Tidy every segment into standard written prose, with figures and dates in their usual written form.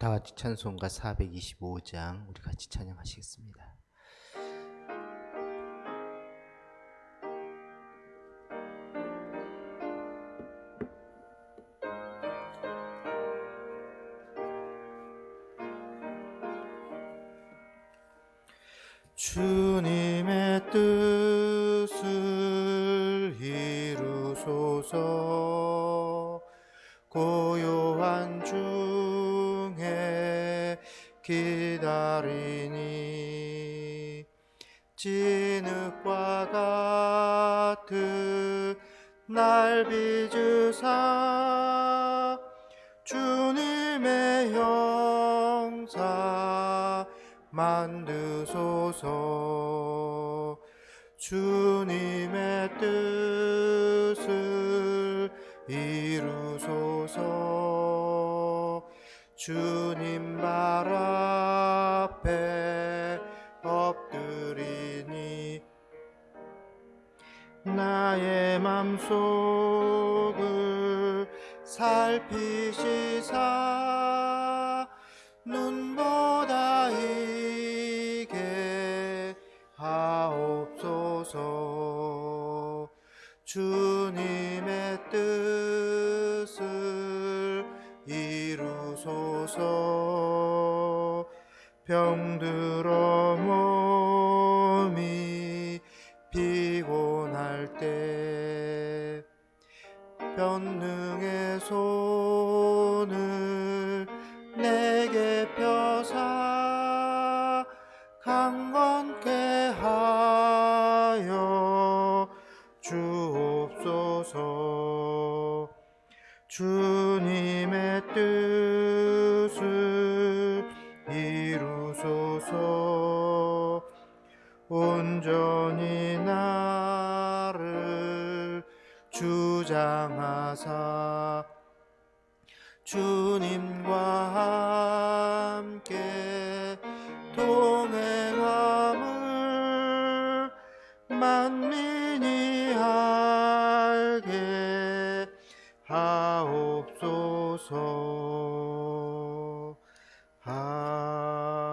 다 같이 찬송가 425장 우리 같이 찬양하시겠습니다. 주님의 뜻을 이루소서. 고요한 중에 기다리니 진흙과 같은 날 빚으사 주님의 형상 만드소서. 주님의 뜻을 이루소서. 주님 발 앞에 엎드리니 나의 맘속을 살피시사 눈보다 이게 하옵소서. 주님의 뜻을 이루소서. 병들어 몸이 피곤할 때 변능의 손을 내게 펴사 강건케 하여 주옵소서. 주님의 뜻을 이루소서. 온전히 나를 주장하사 주님과 함께 동행함을 만민이 알게 하옵소서. 아멘.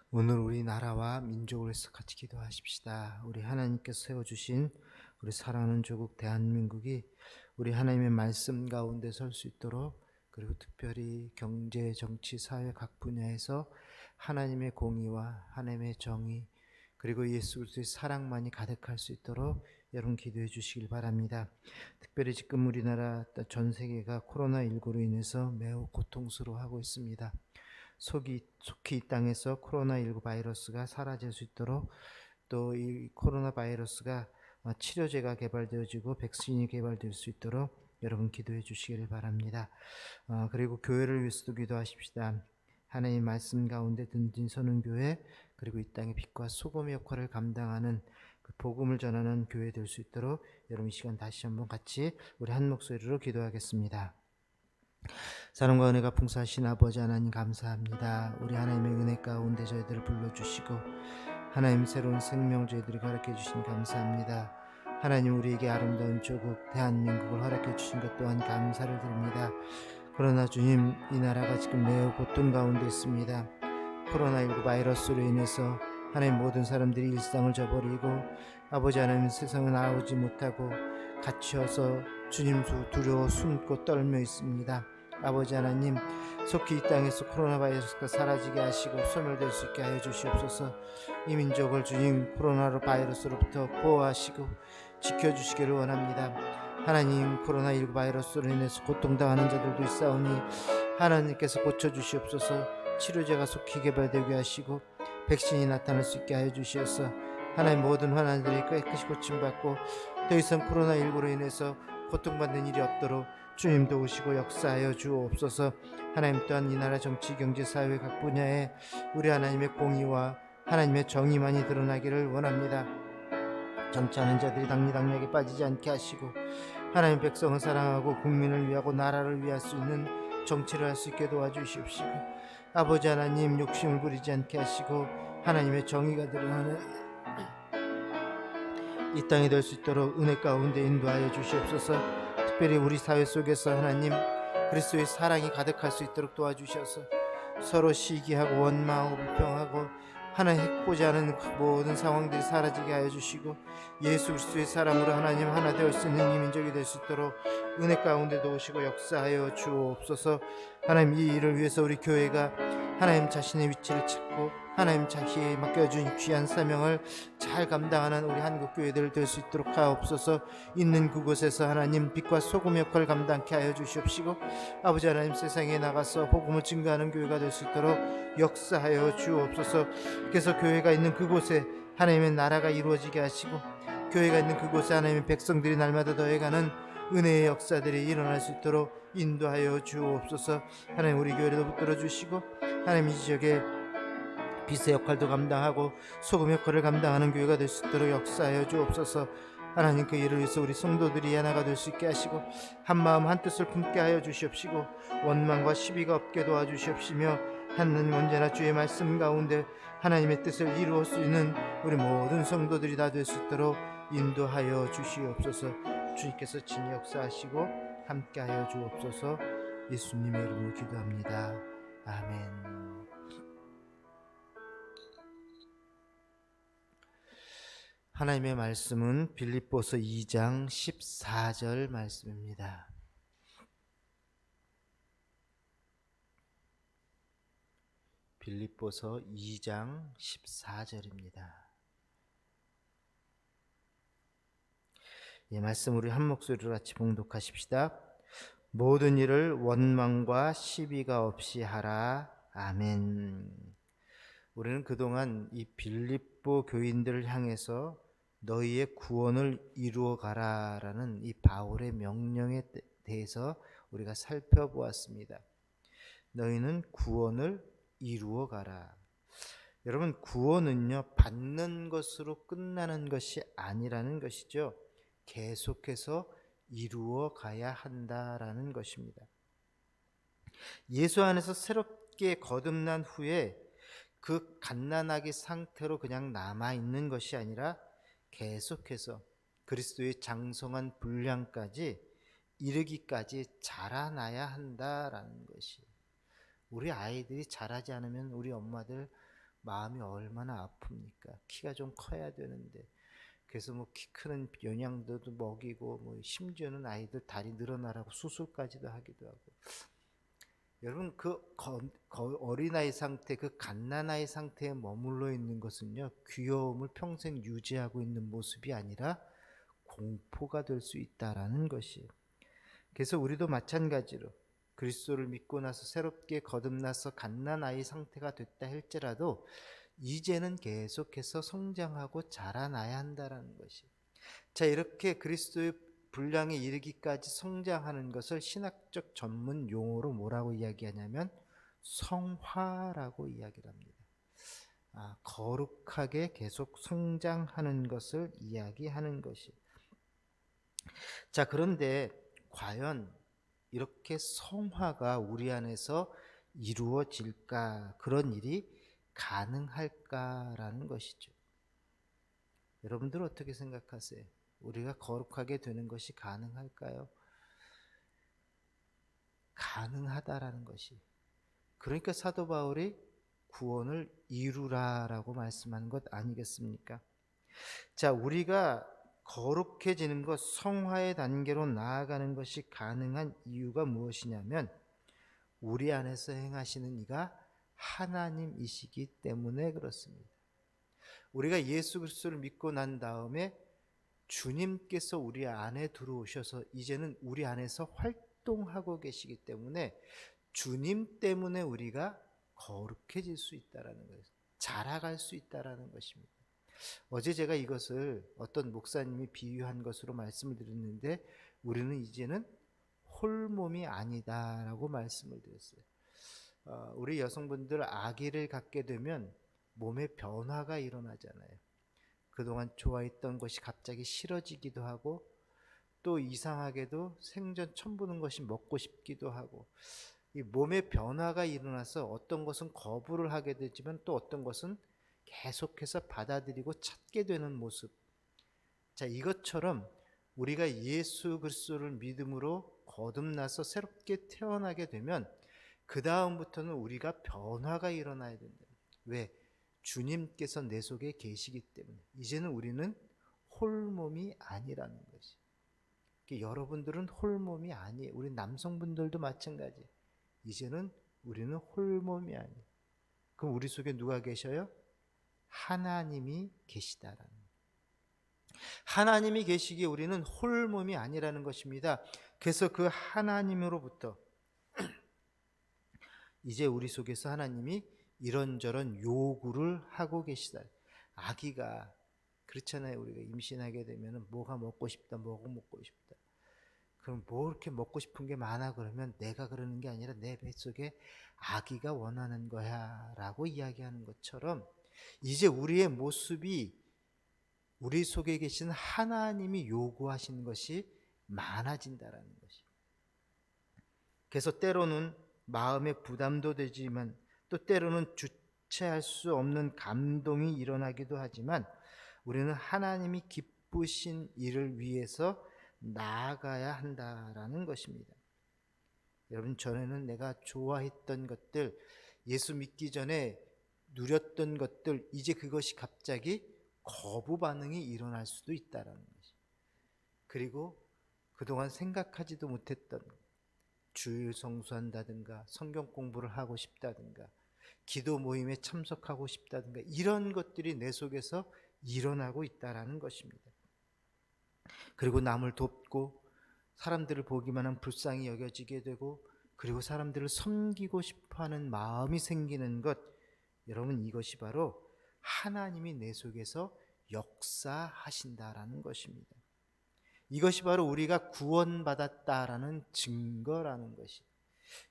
오늘 우리 나라와 민족을 위해서 같이 기도하십시다. 우리 하나님께서 세워주신 우리 사랑하는 조국 대한민국이 우리 하나님의 말씀 가운데 설 수 있도록, 그리고 특별히 경제, 정치, 사회 각 분야에서 하나님의 공의와 하나님의 정의, 그리고 예수 그리스도의 사랑만이 가득할 수 있도록 여러분 기도해 주시길 바랍니다. 특별히 지금 우리나라 전 세계가 코로나19로 인해서 매우 고통스러워하고 있습니다. 속히 이 땅에서 코로나19 바이러스가 사라질 수 있도록, 또 이 코로나 바이러스가 치료제가 개발되어지고 백신이 개발될 수 있도록 여러분 기도해 주시기를 바랍니다. 그리고 교회를 위해서도 기도하십시다. 하나님의 말씀 가운데 든든 서는 교회, 그리고 이 땅의 빛과 소금의 역할을 감당하는 그 복음을 전하는 교회 될 수 있도록 여러분 이 시간 다시 한번 같이 우리 한 목소리로 기도하겠습니다. 사랑과 은혜가 풍성하신 아버지 하나님 감사합니다. 우리 하나님의 은혜 가운데 저희들을 불러주시고 하나님 새로운 생명 저희들이 가르쳐 주신 감사합니다. 하나님 우리에게 아름다운 조국 대한민국을 허락해 주신 것 또한 감사를 드립니다. 그러나 주님, 이 나라가 지금 매우 고통 가운데 있습니다. 코로나19 바이러스로 인해서 하나님 모든 사람들이 일상을 저버리고 아버지 하나님 세상에 나오지 못하고 갇혀서 주님 두려워 숨고 떨며 있습니다. 아버지 하나님, 속히 이 땅에서 코로나 바이러스가 사라지게 하시고 소멸될 수 있게 하여 주시옵소서. 이 민족을 주님 코로나 바이러스로부터 보호하시고 지켜주시기를 원합니다. 하나님, 코로나19 바이러스로 인해서 고통당하는 자들도 있사오니 하나님께서 고쳐주시옵소서. 치료제가 속히 개발되게 하시고 백신이 나타날 수 있게 하여 주시옵소서. 하나님, 모든 환자들이 깨끗이 고침받고 더 이상 코로나19로 인해서 고통받는 일이 없도록 주님 도우시고 역사하여 주옵소서. 하나님 또한 이 나라 정치, 경제, 사회 각 분야에 우리 하나님의 공의와 하나님의 정의만이 드러나기를 원합니다. 정치하는 자들이 당리당략에 빠지지 않게 하시고 하나님 백성을 사랑하고 국민을 위하고 나라를 위할 수 있는 정치를 할 수 있게 도와주시옵시고, 아버지 하나님 욕심을 부리지 않게 하시고 하나님의 정의가 드러나는 이 땅이 될 수 있도록 은혜 가운데 인도하여 주시옵소서. 특별히 우리 사회 속에서 하나님 그리스도의 사랑이 가득할 수 있도록 도와주셔서 서로 시기하고 원망하고 불평하고 하나님 해코지 하는 모든 상황들이 사라지게 하여 주시고 예수 그리스도의 사랑으로 하나님 하나 되어 수 있는 이 민족이 될 수 있도록 은혜 가운데도 오시고 역사하여 주옵소서. 하나님 이 일을 위해서 우리 교회가 하나님 자신의 위치를 찾고 하나님 자신이 맡겨준 귀한 사명을 잘 감당하는 우리 한국교회들 될 수 있도록 하옵소서. 있는 그곳에서 하나님 빛과 소금 역할을 감당케 하여 주시옵시고 아버지 하나님 세상에 나가서 복음을 증거하는 교회가 될 수 있도록 역사하여 주옵소서. 그래서 교회가 있는 그곳에 하나님의 나라가 이루어지게 하시고 교회가 있는 그곳에 하나님의 백성들이 날마다 더해가는 은혜의 역사들이 일어날 수 있도록 인도하여 주옵소서. 하나님 우리 교회를 붙들어 주시고 하나님 이 지역에 빛의 역할도 감당하고 소금 역할을 감당하는 교회가 될 수 있도록 역사하여 주옵소서. 하나님 그 일을 위해서 우리 성도들이 하나가 될 수 있게 하시고 한마음 한뜻을 품게 하여 주시옵시고 원망과 시비가 없게 도와주시옵시며 하나님 언제나 주의 말씀 가운데 하나님의 뜻을 이루어 수 있는 우리 모든 성도들이 다 될 수 있도록 인도하여 주시옵소서. 주님께서 친히 역사하시고 함께하여 주옵소서. 예수님의 이름으로 기도합니다. 아멘. 하나님의 말씀은 빌립보서 2장 14절 말씀입니다. 빌립보서 2장 14절입니다. 이 말씀 우리 한 목소리로 같이 봉독하십시다. 모든 일을 원망과 시비가 없이 하라. 아멘. 우리는 그동안 이 빌립보 교인들을 향해서 너희의 구원을 이루어 가라라는 이 바울의 명령에 대해서 우리가 살펴보았습니다. 너희는 구원을 이루어 가라. 여러분 구원은요 받는 것으로 끝나는 것이 아니라는 것이죠. 계속해서 이루어 가야 한다라는 것입니다. 예수 안에서 새롭게 거듭난 후에 그 갓난아기 상태로 그냥 남아있는 것이 아니라 계속해서 그리스도의 장성한 분량까지 이르기까지 자라나야 한다라는 것이. 우리 아이들이 자라지 않으면 우리 엄마들 마음이 얼마나 아픕니까? 키가 좀 커야 되는데. 그래서 뭐 키 크는 영양제도 먹이고 뭐 심지어는 아이들 다리 늘어나라고 수술까지도 하기도 하고. 여러분 그 어린아이 상태, 그 갓난아이 상태에 머물러 있는 것은요 귀여움을 평생 유지하고 있는 모습이 아니라 공포가 될 수 있다라는 것이. 그래서 우리도 마찬가지로 그리스도를 믿고 나서 새롭게 거듭나서 갓난아이 상태가 됐다 할지라도 이제는 계속해서 성장하고 자라나야 한다라는 것이. 자, 이렇게 그리스도의 분량에 이르기까지 성장하는 것을 신학적 전문 용어로 뭐라고 이야기하냐면 성화라고 이야기를 합니다. 거룩하게 계속 성장하는 것을 이야기하는 것이. 자, 그런데 과연 이렇게 성화가 우리 안에서 이루어질까? 그런 일이 가능할까라는 것이죠. 여러분들 어떻게 생각하세요? 우리가 거룩하게 되는 것이 가능할까요? 가능하다라는 것이. 그러니까 사도 바울이 구원을 이루라라고 말씀하는 것 아니겠습니까? 자, 우리가 거룩해지는 것, 성화의 단계로 나아가는 것이 가능한 이유가 무엇이냐면 우리 안에서 행하시는 이가 하나님이시기 때문에 그렇습니다. 우리가 예수 그리스도를 믿고 난 다음에 주님께서 우리 안에 들어오셔서 이제는 우리 안에서 활동하고 계시기 때문에 주님 때문에 우리가 거룩해질 수 있다라는 거예요. 자라갈 수 있다라는 것입니다. 어제 제가 이것을 어떤 목사님이 비유한 것으로 말씀을 드렸는데 우리는 이제는 홀몸이 아니다라고 말씀을 드렸어요. 우리 여성분들 아기를 갖게 되면 몸에 변화가 일어나잖아요. 그동안 좋아했던 것이 갑자기 싫어지기도 하고 또 이상하게도 생전 처음 보는 것이 먹고 싶기도 하고 이 몸에 변화가 일어나서 어떤 것은 거부를 하게 되지만 또 어떤 것은 계속해서 받아들이고 찾게 되는 모습. 자, 이것처럼 우리가 예수 그리스도를 믿음으로 거듭나서 새롭게 태어나게 되면 그 다음부터는 우리가 변화가 일어나야 된다. 왜? 주님께서 내 속에 계시기 때문에 이제는 우리는 홀몸이 아니라는 것이. 여러분들은 홀몸이 아니에요. 우리 남성분들도 마찬가지. 이제는 우리는 홀몸이 아니에요. 그럼 우리 속에 누가 계셔요? 하나님이 계시다라는. 하나님이 계시기에 우리는 홀몸이 아니라는 것입니다. 그래서 그 하나님으로부터 이제 우리 속에서 하나님이 이런저런 요구를 하고 계시다. 아기가 그렇잖아요. 우리가 임신하게 되면 뭐가 먹고 싶다, 뭐가 먹고 싶다. 그럼 뭐 이렇게 먹고 싶은 게 많아 그러면 내가 그러는 게 아니라 내 뱃속에 아기가 원하는 거야 라고 이야기하는 것처럼 이제 우리의 모습이 우리 속에 계신 하나님이 요구하시는 것이 많아진다라는 것이. 그래서 때로는 마음의 부담도 되지만 또 때로는 주체할 수 없는 감동이 일어나기도 하지만 우리는 하나님이 기쁘신 일을 위해서 나아가야 한다라는 것입니다. 여러분, 전에는 내가 좋아했던 것들, 예수 믿기 전에 누렸던 것들, 이제 그것이 갑자기 거부 반응이 일어날 수도 있다라는 것이. 그리고 그동안 생각하지도 못했던 주일 성수한다든가 성경 공부를 하고 싶다든가 기도 모임에 참석하고 싶다든가 이런 것들이 내 속에서 일어나고 있다라는 것입니다. 그리고 남을 돕고 사람들을 보기만 하면 불쌍히 여겨지게 되고 그리고 사람들을 섬기고 싶어하는 마음이 생기는 것, 여러분 이것이 바로 하나님이 내 속에서 역사하신다라는 것입니다. 이것이 바로 우리가 구원받았다라는 증거라는 것이.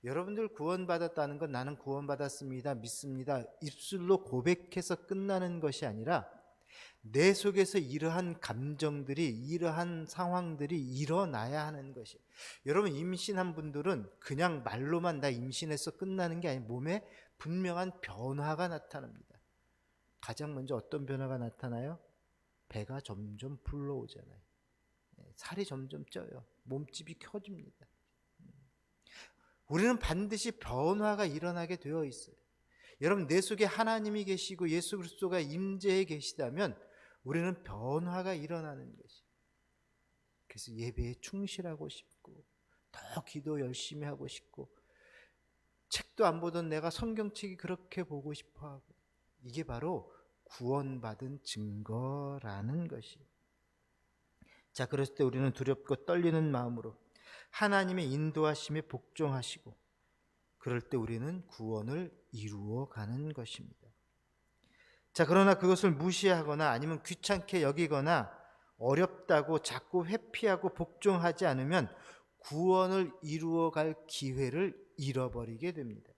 여러분들 구원받았다는 건 나는 구원받았습니다, 믿습니다, 입술로 고백해서 끝나는 것이 아니라 내 속에서 이러한 감정들이, 이러한 상황들이 일어나야 하는 것이. 여러분, 임신한 분들은 그냥 말로만 나 임신해서 끝나는 게 아니고 몸에 분명한 변화가 나타납니다. 가장 먼저 어떤 변화가 나타나요? 배가 점점 불러오잖아요. 살이 점점 쪄요. 몸집이 커집니다. 우리는 반드시 변화가 일어나게 되어 있어요. 여러분, 내 속에 하나님이 계시고 예수 그리스도가 임재해 계시다면 우리는 변화가 일어나는 것이. 그래서 예배에 충실하고 싶고 더 기도 열심히 하고 싶고 책도 안 보던 내가 성경책이 그렇게 보고 싶어하고, 이게 바로 구원받은 증거라는 것이. 자, 그랬을 때 우리는 두렵고 떨리는 마음으로 하나님의 인도하심에 복종하시고 그럴 때 우리는 구원을 이루어 가는 것입니다. 자, 그러나 그것을 무시하거나 아니면 귀찮게 여기거나 어렵다고 자꾸 회피하고 복종하지 않으면 구원을 이루어 갈 기회를 잃어버리게 됩니다.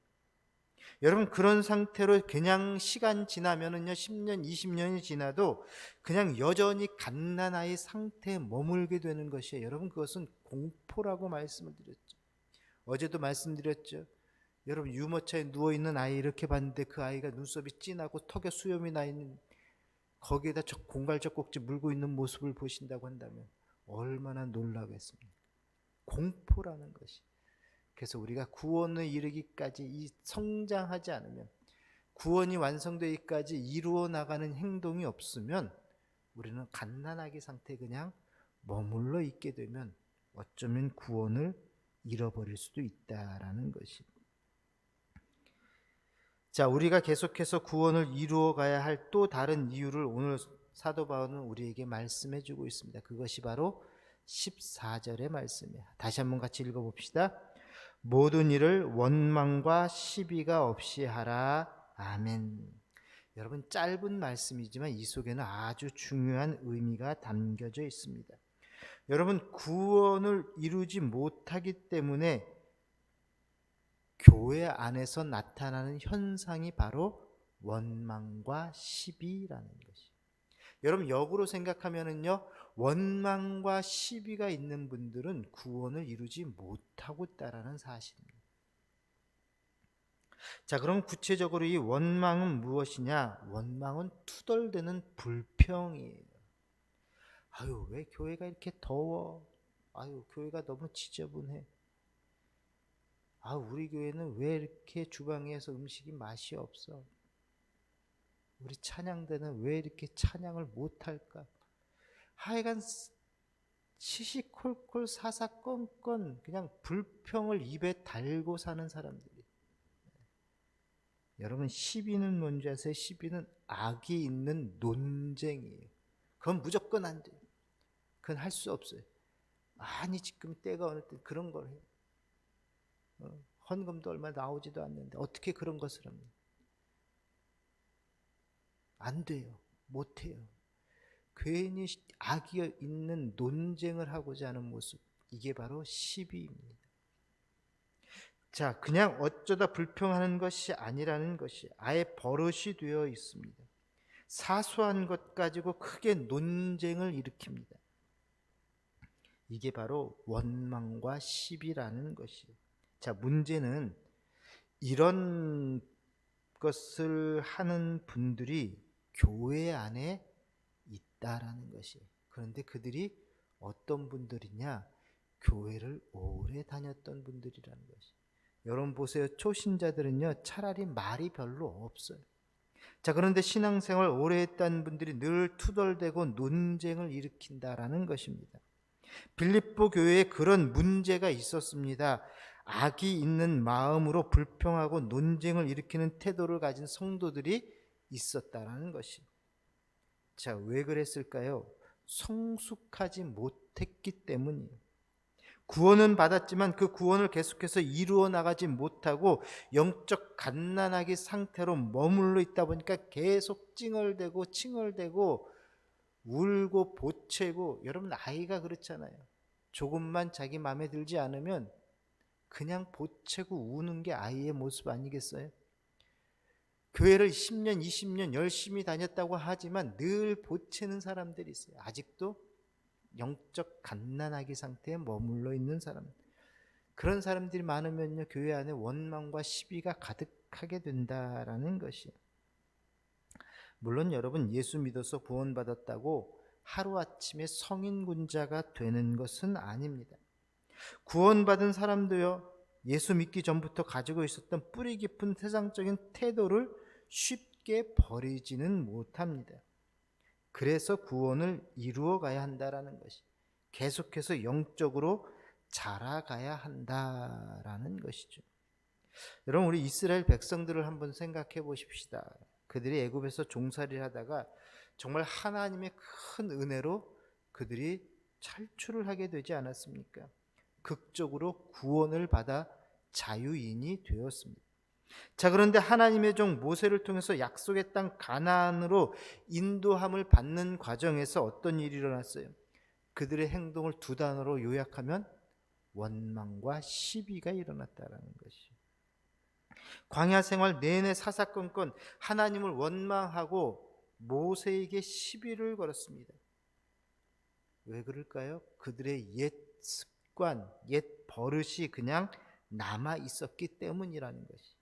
여러분, 그런 상태로 그냥 시간 지나면은요, 10년, 20년이 지나도 그냥 여전히 갓난아이 상태에 머물게 되는 것이에요. 여러분, 그것은 공포라고 말씀을 드렸죠. 어제도 말씀드렸죠. 여러분, 유모차에 누워있는 아이 이렇게 봤는데 그 아이가 눈썹이 진하고 턱에 수염이 나 있는, 거기에다 공갈젖꼭지 물고 있는 모습을 보신다고 한다면 얼마나 놀라겠습니까? 공포라는 것이. 그래서 우리가 구원을 이르기까지 성장하지 않으면, 구원이 완성되기까지 이루어 나가는 행동이 없으면 우리는 갓난아기 상태에 그냥 머물러 있게 되면 어쩌면 구원을 잃어버릴 수도 있다라는 것이. 자, 우리가 계속해서 구원을 이루어 가야 할 또 다른 이유를 오늘 사도 바울은 우리에게 말씀해 주고 있습니다. 그것이 바로 14절의 말씀이에요. 다시 한번 같이 읽어봅시다. 모든 일을 원망과 시비가 없이 하라. 아멘. 여러분, 짧은 말씀이지만 이 속에는 아주 중요한 의미가 담겨져 있습니다. 여러분, 구원을 이루지 못하기 때문에 교회 안에서 나타나는 현상이 바로 원망과 시비라는 것이. 여러분, 역으로 생각하면은요, 원망과 시비가 있는 분들은 구원을 이루지 못하고 있다라는 사실입니다. 자, 그럼 구체적으로 이 원망은 무엇이냐? 원망은 투덜대는 불평이에요. 아유, 왜 교회가 이렇게 더워? 아유, 교회가 너무 지저분해. 아, 우리 교회는 왜 이렇게 주방에서 음식이 맛이 없어? 우리 찬양대는 왜 이렇게 찬양을 못할까? 하여간 시시콜콜 사사건건 그냥 불평을 입에 달고 사는 사람들이. 여러분, 시비는 뭔지 아세요? 시비는 악이 있는 논쟁이에요. 그건 무조건 안 돼요. 그건 할 수 없어요. 아니, 지금 때가 어느 때 그런 걸 해요. 헌금도 얼마 나오지도 않는데 어떻게 그런 것을 합니까? 안 돼요. 못 해요. 괜히 악이 있는 논쟁을 하고자 하는 모습, 이게 바로 시비입니다. 자, 그냥 어쩌다 불평하는 것이 아니라는 것이 아예 버릇이 되어 있습니다. 사소한 것 가지고 크게 논쟁을 일으킵니다. 이게 바로 원망과 시비라는 것이에요. 자, 문제는 이런 것을 하는 분들이 교회 안에 있다라는 것이에요. 그런데 그들이 어떤 분들이냐? 교회를 오래 다녔던 분들이라는 것이에요. 여러분 보세요. 초신자들은요, 차라리 말이 별로 없어요. 자, 그런데 신앙생활 오래 했다는 분들이 늘 투덜대고 논쟁을 일으킨다라는 것입니다. 빌립보 교회에 그런 문제가 있었습니다. 악이 있는 마음으로 불평하고 논쟁을 일으키는 태도를 가진 성도들이 있었다라는 것이. 자, 왜 그랬을까요? 성숙하지 못했기 때문이에요. 구원은 받았지만 그 구원을 계속해서 이루어 나가지 못하고 영적 갓난아기 상태로 머물러 있다 보니까 계속 찡얼대고 울고 보채고. 여러분, 아이가 그렇잖아요. 조금만 자기 마음에 들지 않으면 그냥 보채고 우는 게 아이의 모습 아니겠어요? 교회를 10년 20년 열심히 다녔다고 하지만 늘 보채는 사람들이 있어요. 아직도 영적 갓난아기 상태에 머물러 있는 사람. 그런 사람들이 많으면요, 교회 안에 원망과 시비가 가득하게 된다라는 것이에요. 물론 여러분, 예수 믿어서 구원받았다고 하루아침에 성인군자가 되는 것은 아닙니다. 구원받은 사람도요, 예수 믿기 전부터 가지고 있었던 뿌리 깊은 세상적인 태도를 쉽게 버리지는 못합니다. 그래서 구원을 이루어 가야 한다라는 것이, 계속해서 영적으로 자라가야 한다라는 것이죠. 여러분, 우리 이스라엘 백성들을 한번 생각해 보십시다. 그들이 애굽에서 종살이를 하다가 정말 하나님의 큰 은혜로 그들이 탈출을 하게 되지 않았습니까? 극적으로 구원을 받아 자유인이 되었습니다. 자, 그런데 하나님의 종 모세를 통해서 약속의 땅 가나안으로 인도함을 받는 과정에서 어떤 일이 일어났어요? 그들의 행동을 두 단어로 요약하면 원망과 시비가 일어났다라는 것이. 광야 생활 내내 사사건건 하나님을 원망하고 모세에게 시비를 걸었습니다. 왜 그럴까요? 그들의 옛 습관, 옛 버릇이 그냥 남아 있었기 때문이라는 것이.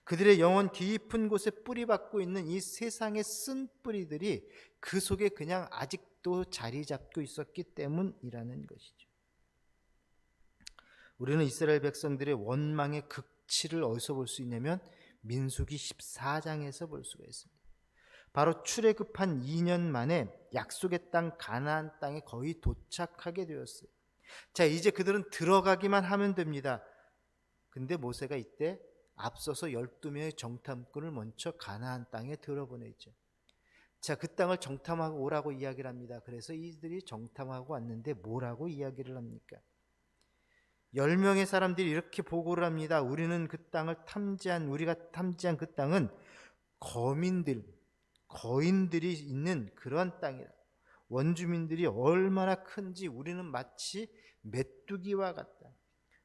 그들의 영혼 깊은 곳에 뿌리박고 있는 이 세상의 쓴 뿌리들이 그 속에 그냥 아직도 자리 잡고 있었기 때문이라는 것이죠. 우리는 이스라엘 백성들의 원망의 극치를 어디서 볼 수 있냐면 민수기 14장에서 볼 수가 있습니다. 바로 출애굽한 2년 만에 약속의 땅 가나안 땅에 거의 도착하게 되었어요. 자, 이제 그들은 들어가기만 하면 됩니다. 근데 모세가 이때 앞서서 12명의 정탐꾼을 먼저 가나안 땅에 들어보내죠. 자, 그 땅을 정탐하고 오라고 이야기를 합니다. 그래서 이들이 정탐하고 왔는데 뭐라고 이야기를 합니까? 10명의 사람들이 이렇게 보고를 합니다. 우리가 탐지한 그 땅은 거인들이 있는 그런 땅이라. 원주민들이 얼마나 큰지 우리는 마치 메뚜기와 같다.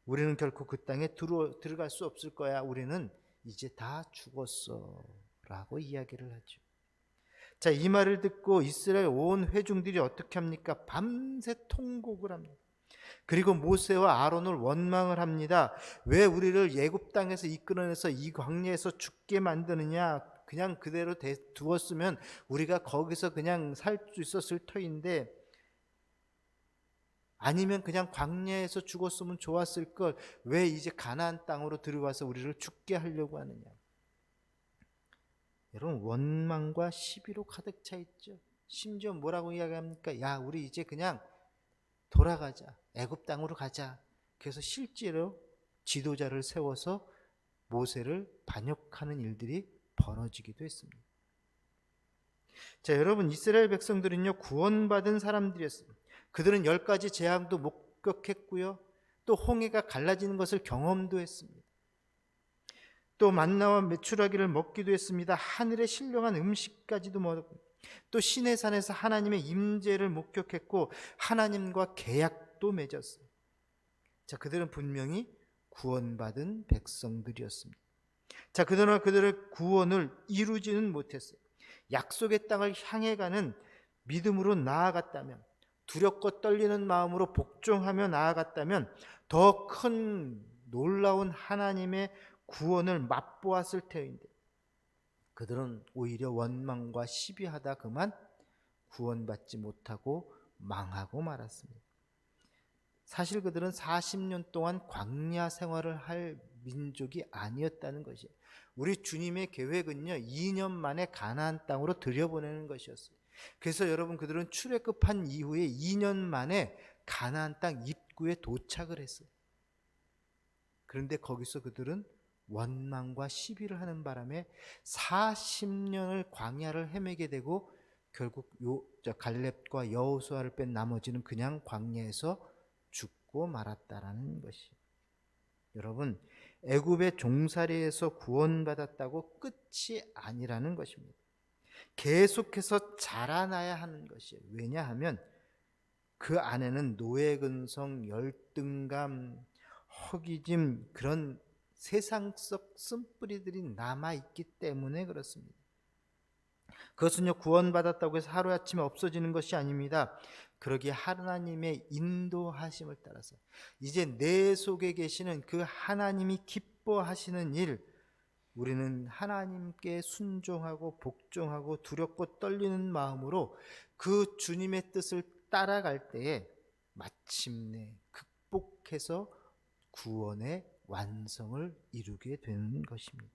우리는 결코 그 땅에 들어갈 수 없을 거야. 우리는 이제 다 죽었어 라고 이야기를 하죠. 자, 이 말을 듣고 이스라엘 온 회중들이 어떻게 합니까? 밤새 통곡을 합니다. 그리고 모세와 아론을 원망을 합니다. 왜 우리를 애굽 땅에서 이끌어내서 이 광야에서 죽게 만드느냐? 그냥 그대로 두었으면 우리가 거기서 그냥 살 수 있었을 터인데 아니면 그냥 광야에서 죽었으면 좋았을 걸 왜 이제 가나안 땅으로 들어와서 우리를 죽게 하려고 하느냐. 여러분, 원망과 시비로 가득 차 있죠. 심지어 뭐라고 이야기합니까? 야, 우리 이제 그냥 돌아가자. 애굽 땅으로 가자. 그래서 실제로 지도자를 세워서 모세를 반역하는 일들이 벌어지기도 했습니다. 자, 여러분, 이스라엘 백성들은요, 구원받은 사람들이었습니다. 그들은 10가지 재앙도 목격했고요, 또 홍해가 갈라지는 것을 경험도 했습니다. 또 만나와 메추라기를 먹기도 했습니다. 하늘의 신령한 음식까지도 먹었고, 또 시내산에서 하나님의 임재를 목격했고 하나님과 계약도 맺었어요. 자, 그들은 분명히 구원받은 백성들이었습니다. 자, 그러나 그들의 구원을 이루지는 못했어요. 약속의 땅을 향해 가는 믿음으로 나아갔다면, 두렵고 떨리는 마음으로 복종하며 나아갔다면 더 큰 놀라운 하나님의 구원을 맛보았을 터인데, 그들은 오히려 원망과 시비하다 그만 구원받지 못하고 망하고 말았습니다. 사실 그들은 40년 동안 광야 생활을 할 민족이 아니었다는 것이에요. 우리 주님의 계획은요, 2년 만에 가나안 땅으로 들여보내는 것이었어요. 그래서 여러분, 그들은 출애굽한 이후에 2년 만에 가나안 땅 입구에 도착을 했어요. 그런데 거기서 그들은 원망과 시비를 하는 바람에 40년을 광야를 헤매게 되고 결국 갈렙과 여호수아를 뺀 나머지는 그냥 광야에서 죽고 말았다라는 것이. 여러분, 애굽의 종살이에서 구원받았다고 끝이 아니라는 것입니다. 계속해서 자라나야 하는 것이에요. 왜냐하면 그 안에는 노예근성, 열등감, 허기짐, 그런 세상적 쓴뿌리들이 남아있기 때문에 그렇습니다. 그것은요, 구원받았다고 해서 하루아침에 없어지는 것이 아닙니다. 그러기에 하나님의 인도하심을 따라서 이제 내 속에 계시는 그 하나님이 기뻐하시는 일, 우리는 하나님께 순종하고 복종하고 두렵고 떨리는 마음으로 그 주님의 뜻을 따라갈 때에 마침내 극복해서 구원의 완성을 이루게 되는 것입니다.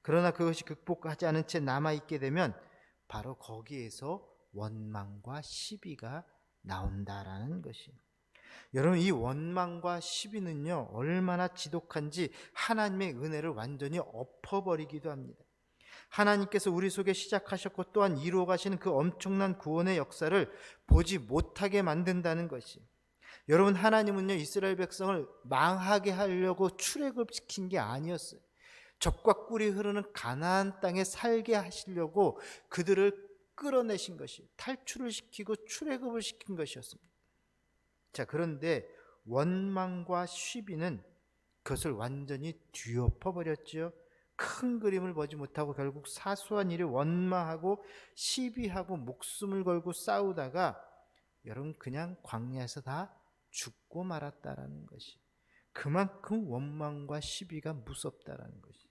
그러나 그것이 극복하지 않은 채 남아있게 되면 바로 거기에서 원망과 시비가 나온다라는 것입니다. 여러분, 이 원망과 시비는요, 얼마나 지독한지 하나님의 은혜를 완전히 엎어버리기도 합니다. 하나님께서 우리 속에 시작하셨고 또한 이루어 가시는 그 엄청난 구원의 역사를 보지 못하게 만든다는 것이. 여러분, 하나님은요, 이스라엘 백성을 망하게 하려고 출애굽시킨 게 아니었어요. 젖과 꿀이 흐르는 가나안 땅에 살게 하시려고 그들을 끌어내신 것이, 탈출을 시키고 출애굽을 시킨 것이었습니다. 자, 그런데 원망과 시비는 그것을 완전히 뒤엎어버렸죠. 큰 그림을 보지 못하고 결국 사소한 일에 원망하고 시비하고 목숨을 걸고 싸우다가 여러분, 그냥 광야에서 다 죽고 말았다라는 것이, 그만큼 원망과 시비가 무섭다라는 것이.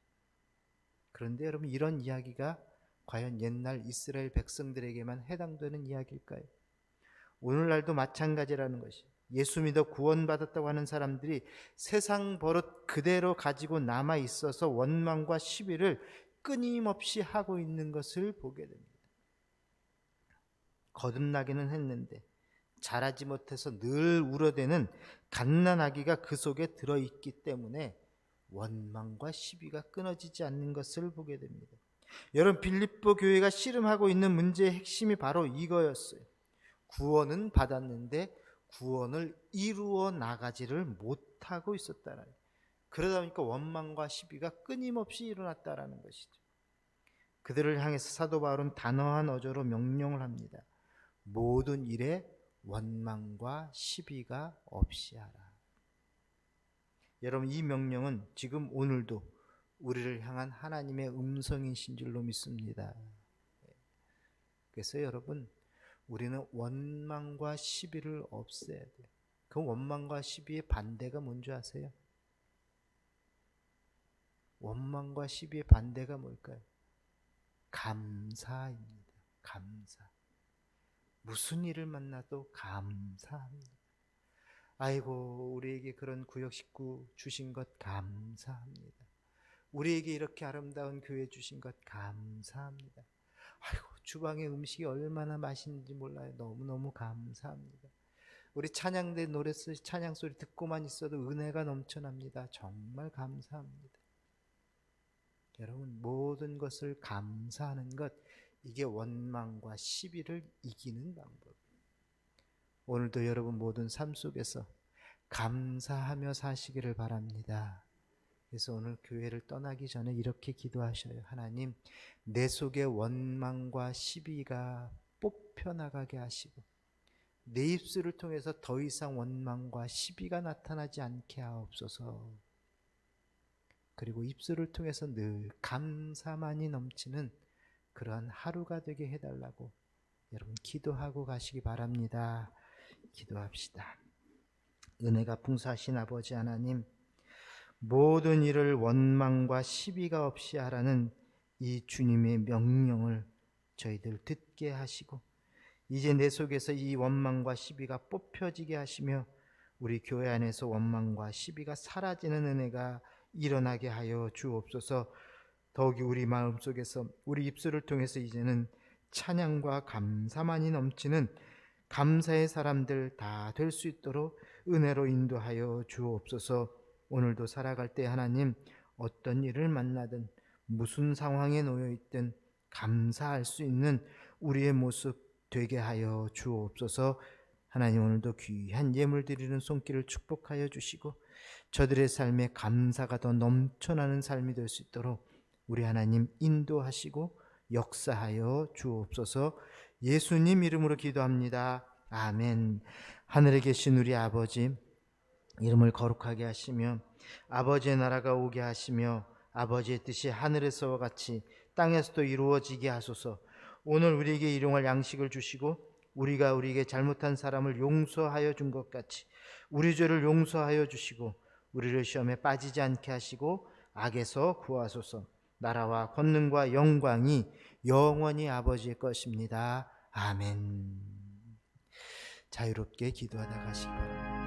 그런데 여러분, 이런 이야기가 과연 옛날 이스라엘 백성들에게만 해당되는 이야기일까요? 오늘날도 마찬가지라는 것이. 예수 믿어 구원받았다고 하는 사람들이 세상 버릇 그대로 가지고 남아 있어서 원망과 시비를 끊임없이 하고 있는 것을 보게 됩니다. 거듭나기는 했는데 자라지 못해서 늘 울어대는 갓난아기가 그 속에 들어있기 때문에 원망과 시비가 끊어지지 않는 것을 보게 됩니다. 여러분, 빌립보 교회가 씨름하고 있는 문제의 핵심이 바로 이거였어요. 구원은 받았는데 구원을 이루어 나가지를 못하고 있었다는, 그러다 보니까 원망과 시비가 끊임없이 일어났다라는 것이죠. 그들을 향해서 사도 바울은 단호한 어조로 명령을 합니다. 모든 일에 원망과 시비가 없이 하라. 여러분, 이 명령은 지금 오늘도 우리를 향한 하나님의 음성이신 줄로 믿습니다. 그래서 여러분, 우리는 원망과 시비를 없애야 돼요. 그 원망과 시비의 반대가 뭔지 아세요? 원망과 시비의 반대가 뭘까요? 감사입니다. 감사. 무슨 일을 만나도 감사합니다. 아이고, 우리에게 그런 구역 식구 주신 것 감사합니다. 우리에게 이렇게 아름다운 교회 주신 것 감사합니다. 아이고, 주방의 음식이 얼마나 맛있는지 몰라요. 너무너무 감사합니다. 우리 찬양대 노래 찬양 소리 듣고만 있어도 은혜가 넘쳐납니다. 정말 감사합니다. 여러분, 모든 것을 감사하는 것, 이게 원망과 시비를 이기는 방법. 오늘도 여러분 모든 삶 속에서 감사하며 사시기를 바랍니다. 그래서 오늘 교회를 떠나기 전에 이렇게 기도하셔요. 하나님, 내 속에 원망과 시비가 뽑혀나가게 하시고 내 입술을 통해서 더 이상 원망과 시비가 나타나지 않게 하옵소서. 그리고 입술을 통해서 늘 감사만이 넘치는 그러한 하루가 되게 해달라고 여러분 기도하고 가시기 바랍니다. 기도합시다. 은혜가 풍성하신 아버지 하나님, 모든 일을 원망과 시비가 없이 하라는 이 주님의 명령을 저희들 듣게 하시고 이제 내 속에서 이 원망과 시비가 뽑혀지게 하시며 우리 교회 안에서 원망과 시비가 사라지는 은혜가 일어나게 하여 주옵소서. 더욱이 우리 마음속에서 우리 입술을 통해서 이제는 찬양과 감사만이 넘치는 감사의 사람들 다 될 수 있도록 은혜로 인도하여 주옵소서. 오늘도 살아갈 때 하나님, 어떤 일을 만나든 무슨 상황에 놓여 있든 감사할 수 있는 우리의 모습 되게 하여 주옵소서. 하나님, 오늘도 귀한 예물 드리는 손길을 축복하여 주시고 저들의 삶에 감사가 더 넘쳐나는 삶이 될 수 있도록 우리 하나님 인도하시고 역사하여 주옵소서. 예수님 이름으로 기도합니다. 아멘. 하늘에 계신 우리 아버지, 이름을 거룩하게 하시며 아버지의 나라가 오게 하시며 아버지의 뜻이 하늘에서와 같이 땅에서도 이루어지게 하소서. 오늘 우리에게 일용할 양식을 주시고 우리가 우리에게 잘못한 사람을 용서하여 준 것 같이 우리 죄를 용서하여 주시고 우리를 시험에 빠지지 않게 하시고 악에서 구하소서. 나라와 권능과 영광이 영원히 아버지의 것입니다. 아멘. 자유롭게 기도하다 가시기 바랍니다.